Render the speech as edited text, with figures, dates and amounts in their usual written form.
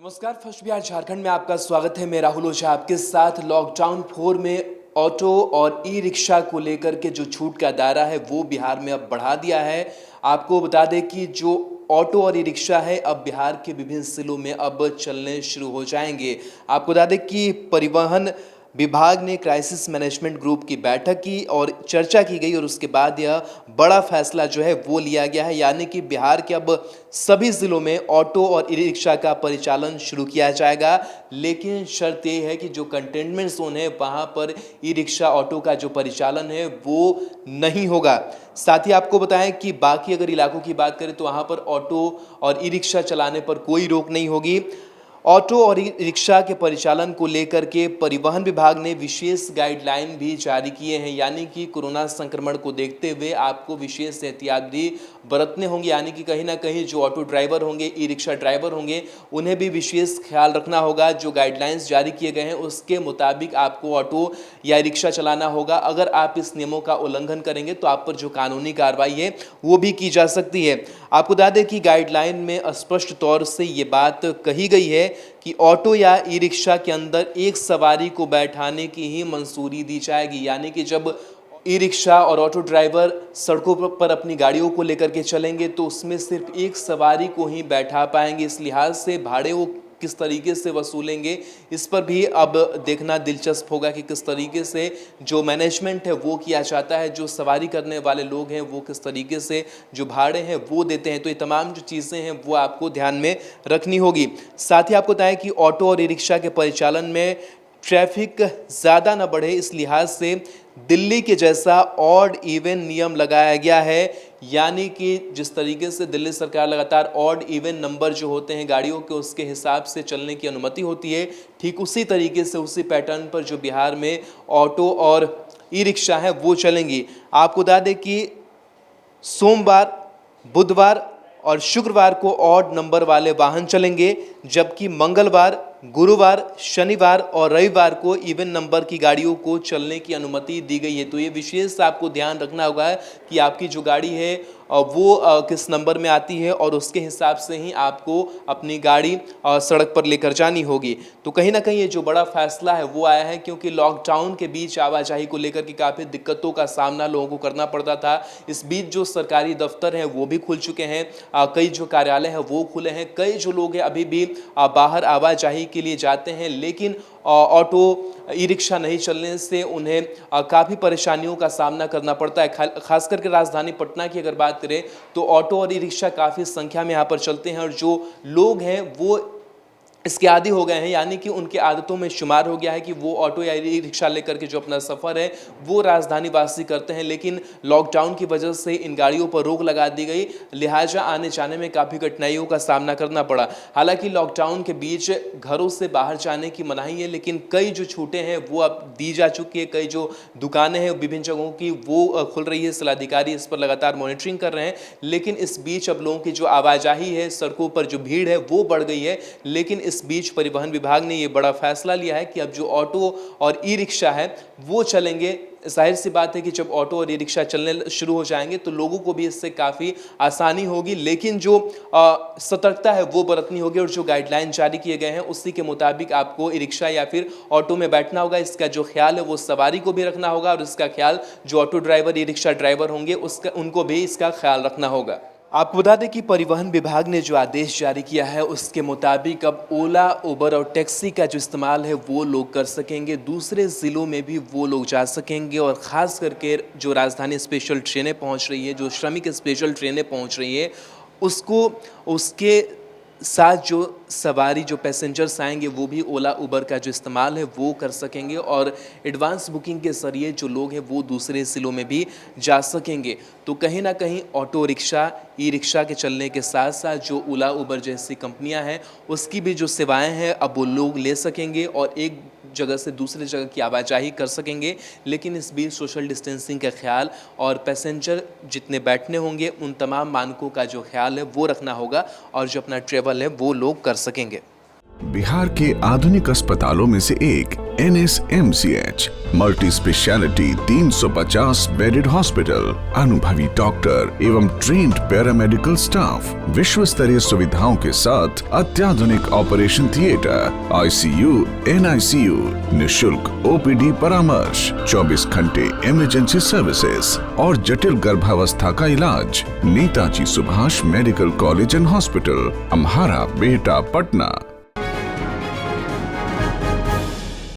नमस्कार, फर्स्ट बिहार झारखंड में आपका स्वागत है। मैं राहुल ओझा आपके साथ। लॉकडाउन 4 में ऑटो और ई रिक्शा को लेकर के जो छूट का दायरा है वो बिहार में अब बढ़ा दिया है। आपको बता दें कि जो ऑटो और ई रिक्शा है अब बिहार के विभिन्न जिलों में अब चलने शुरू हो जाएंगे। आपको बता दें कि परिवहन विभाग ने क्राइसिस मैनेजमेंट ग्रुप की बैठक की और चर्चा की गई और उसके बाद यह बड़ा फैसला जो है वो लिया गया है, यानी कि बिहार के अब सभी ज़िलों में ऑटो और ई रिक्शा का परिचालन शुरू किया जाएगा। लेकिन शर्त ये है कि जो कंटेनमेंट जोन है वहाँ पर ई रिक्शा ऑटो का जो परिचालन है वो नहीं होगा। साथ ही आपको बताएं कि बाकी अगर इलाकों की बात करें तो वहाँ पर ऑटो और ई रिक्शा चलाने पर कोई रोक नहीं होगी। ऑटो और ई रिक्शा के परिचालन को लेकर के परिवहन विभाग ने विशेष गाइडलाइन भी जारी किए हैं, यानी कि कोरोना संक्रमण को देखते हुए आपको विशेष एहतियात भी बरतने होंगे, यानी कि कहीं ना कहीं जो ऑटो ड्राइवर होंगे, ई रिक्शा ड्राइवर होंगे, उन्हें भी विशेष ख्याल रखना होगा। जो गाइडलाइंस जारी किए गए हैं उसके मुताबिक आपको ऑटो या रिक्शा चलाना होगा। अगर आप इस नियमों का उल्लंघन करेंगे तो आप पर जो कानूनी कार्रवाई है वो भी की जा सकती है। आपको बता दें कि गाइडलाइन में स्पष्ट तौर से ये बात कही गई है कि ऑटो या ई रिक्शा के अंदर एक सवारी को बैठाने की ही मंजूरी दी जाएगी, यानी कि जब ई रिक्शा और ऑटो ड्राइवर सड़कों पर अपनी गाड़ियों को लेकर के चलेंगे तो उसमें सिर्फ एक सवारी को ही बैठा पाएंगे। इस लिहाज से भाड़े वो किस तरीके से वसूलेंगे इस पर भी अब देखना दिलचस्प होगा कि किस तरीके से जो मैनेजमेंट है वो किया जाता है, जो सवारी करने वाले लोग हैं वो किस तरीके से जो भाड़े हैं वो देते हैं। तो ये तमाम जो चीज़ें हैं वो आपको ध्यान में रखनी होगी। साथ ही आपको बताएं कि ऑटो और ई रिक्शा के परिचालन में ट्रैफिक ज़्यादा न बढ़े, इस लिहाज से दिल्ली के जैसा ऑड इवन नियम लगाया गया है, यानी कि जिस तरीके से दिल्ली सरकार लगातार ऑड इवन नंबर जो होते हैं गाड़ियों के उसके हिसाब से चलने की अनुमति होती है, ठीक उसी तरीके से उसी पैटर्न पर जो बिहार में ऑटो और ई रिक्शा है वो चलेंगी। आपको बता दें कि सोमवार, बुधवार और शुक्रवार को ऑड नंबर वाले वाहन चलेंगे, जबकि मंगलवार, गुरुवार, शनिवार और रविवार को इवन नंबर की गाड़ियों को चलने की अनुमति दी गई है। तो ये विशेष आपको ध्यान रखना होगा कि आपकी जो गाड़ी है वो किस नंबर में आती है और उसके हिसाब से ही आपको अपनी गाड़ी सड़क पर लेकर जानी होगी। तो कहीं ना कहीं ये जो बड़ा फैसला है वो आया है क्योंकि लॉकडाउन के बीच आवाजाही को लेकर के काफ़ी दिक्कतों का सामना लोगों को करना पड़ता था। इस बीच जो सरकारी दफ्तर हैं वो भी खुल चुके हैं, कई जो कार्यालय हैं वो खुले हैं, कई जो लोग हैं अभी भी बाहर आवाजाही के लिए जाते हैं, लेकिन ऑटो ई रिक्शा नहीं चलने से उन्हें काफ़ी परेशानियों का सामना करना पड़ता है। खास करके राजधानी पटना की अगर बात करें तो ऑटो और ई रिक्शा काफ़ी संख्या में यहाँ पर चलते हैं और जो लोग हैं वो इसके आदी हो गए हैं, यानी कि उनकी आदतों में शुमार हो गया है कि वो ऑटो या ई रिक्शा लेकर के जो अपना सफ़र है वो राजधानी वासी करते हैं। लेकिन लॉकडाउन की वजह से इन गाड़ियों पर रोक लगा दी गई, लिहाजा आने जाने में काफ़ी कठिनाइयों का सामना करना पड़ा। हालांकि लॉकडाउन के बीच घरों से बाहर जाने की मनाही है, लेकिन कई जो छूटें हैं वो अब दी जा चुकी है। कई जो दुकानें हैं विभिन्न जगहों की वो खुल रही है, जिलाधिकारी इस पर लगातार मॉनिटरिंग कर रहे हैं। लेकिन इस बीच अब लोगों की जो आवाजाही है, सड़कों पर जो भीड़ है वो बढ़ गई है। लेकिन इस बीच परिवहन विभाग ने ये बड़ा फैसला लिया है कि अब जो ऑटो और ई रिक्शा है वो चलेंगे। जाहिर सी बात है कि जब ऑटो और ई रिक्शा चलने शुरू हो जाएंगे तो लोगों को भी इससे काफ़ी आसानी होगी, लेकिन जो सतर्कता है वो बरतनी होगी और जो गाइडलाइन जारी किए गए हैं उसी के मुताबिक आपको ई रिक्शा या फिर ऑटो में बैठना होगा। इसका जो ख्याल है वो सवारी को भी रखना होगा और इसका ख्याल जो auto driver, e rickshaw driver होंगे उनको भी इसका ख्याल रखना होगा। आपको बता दें कि परिवहन विभाग ने जो आदेश जारी किया है उसके मुताबिक अब ओला, उबर और टैक्सी का जो इस्तेमाल है वो लोग कर सकेंगे, दूसरे ज़िलों में भी वो लोग जा सकेंगे। और ख़ास करके जो राजधानी स्पेशल ट्रेनें पहुंच रही है, जो श्रमिक स्पेशल ट्रेनें पहुंच रही है, उसके साथ जो सवारी, जो पैसेंजर्स आएंगे वो भी ओला, उबर का जो इस्तेमाल है वो कर सकेंगे और एडवांस बुकिंग के ज़रिए जो लोग हैं वो दूसरे ज़िलों में भी जा सकेंगे। तो कहीं ना कहीं ऑटो रिक्शा, ई रिक्शा के चलने के साथ साथ जो ओला, उबर जैसी कंपनियां हैं उसकी भी जो सेवाएं हैं अब वो लोग ले सकेंगे और एक जगह से दूसरी जगह की आवाजाही कर सकेंगे। लेकिन इस बीच सोशल डिस्टेंसिंग का ख्याल और पैसेंजर जितने बैठने होंगे उन तमाम मानकों का जो ख्याल है वो रखना होगा और जो अपना ट्रैवल है वो लोग कर सकेंगे। बिहार के आधुनिक अस्पतालों में से एक NSMCH multi speciality 350 bedded hospital, अनुभवी डॉक्टर एवं ट्रेन्ड पैरामेडिकल स्टाफ, विश्व स्तरीय सुविधाओं के साथ अत्याधुनिक ऑपरेशन थिएटर, ICU, NICU, निशुल्क OPD परामर्श, 24 घंटे इमरजेंसी सर्विसेज और जटिल गर्भावस्था का इलाज। Netaji Subhash medical college and hospital, Amhara, Bihta, Patna.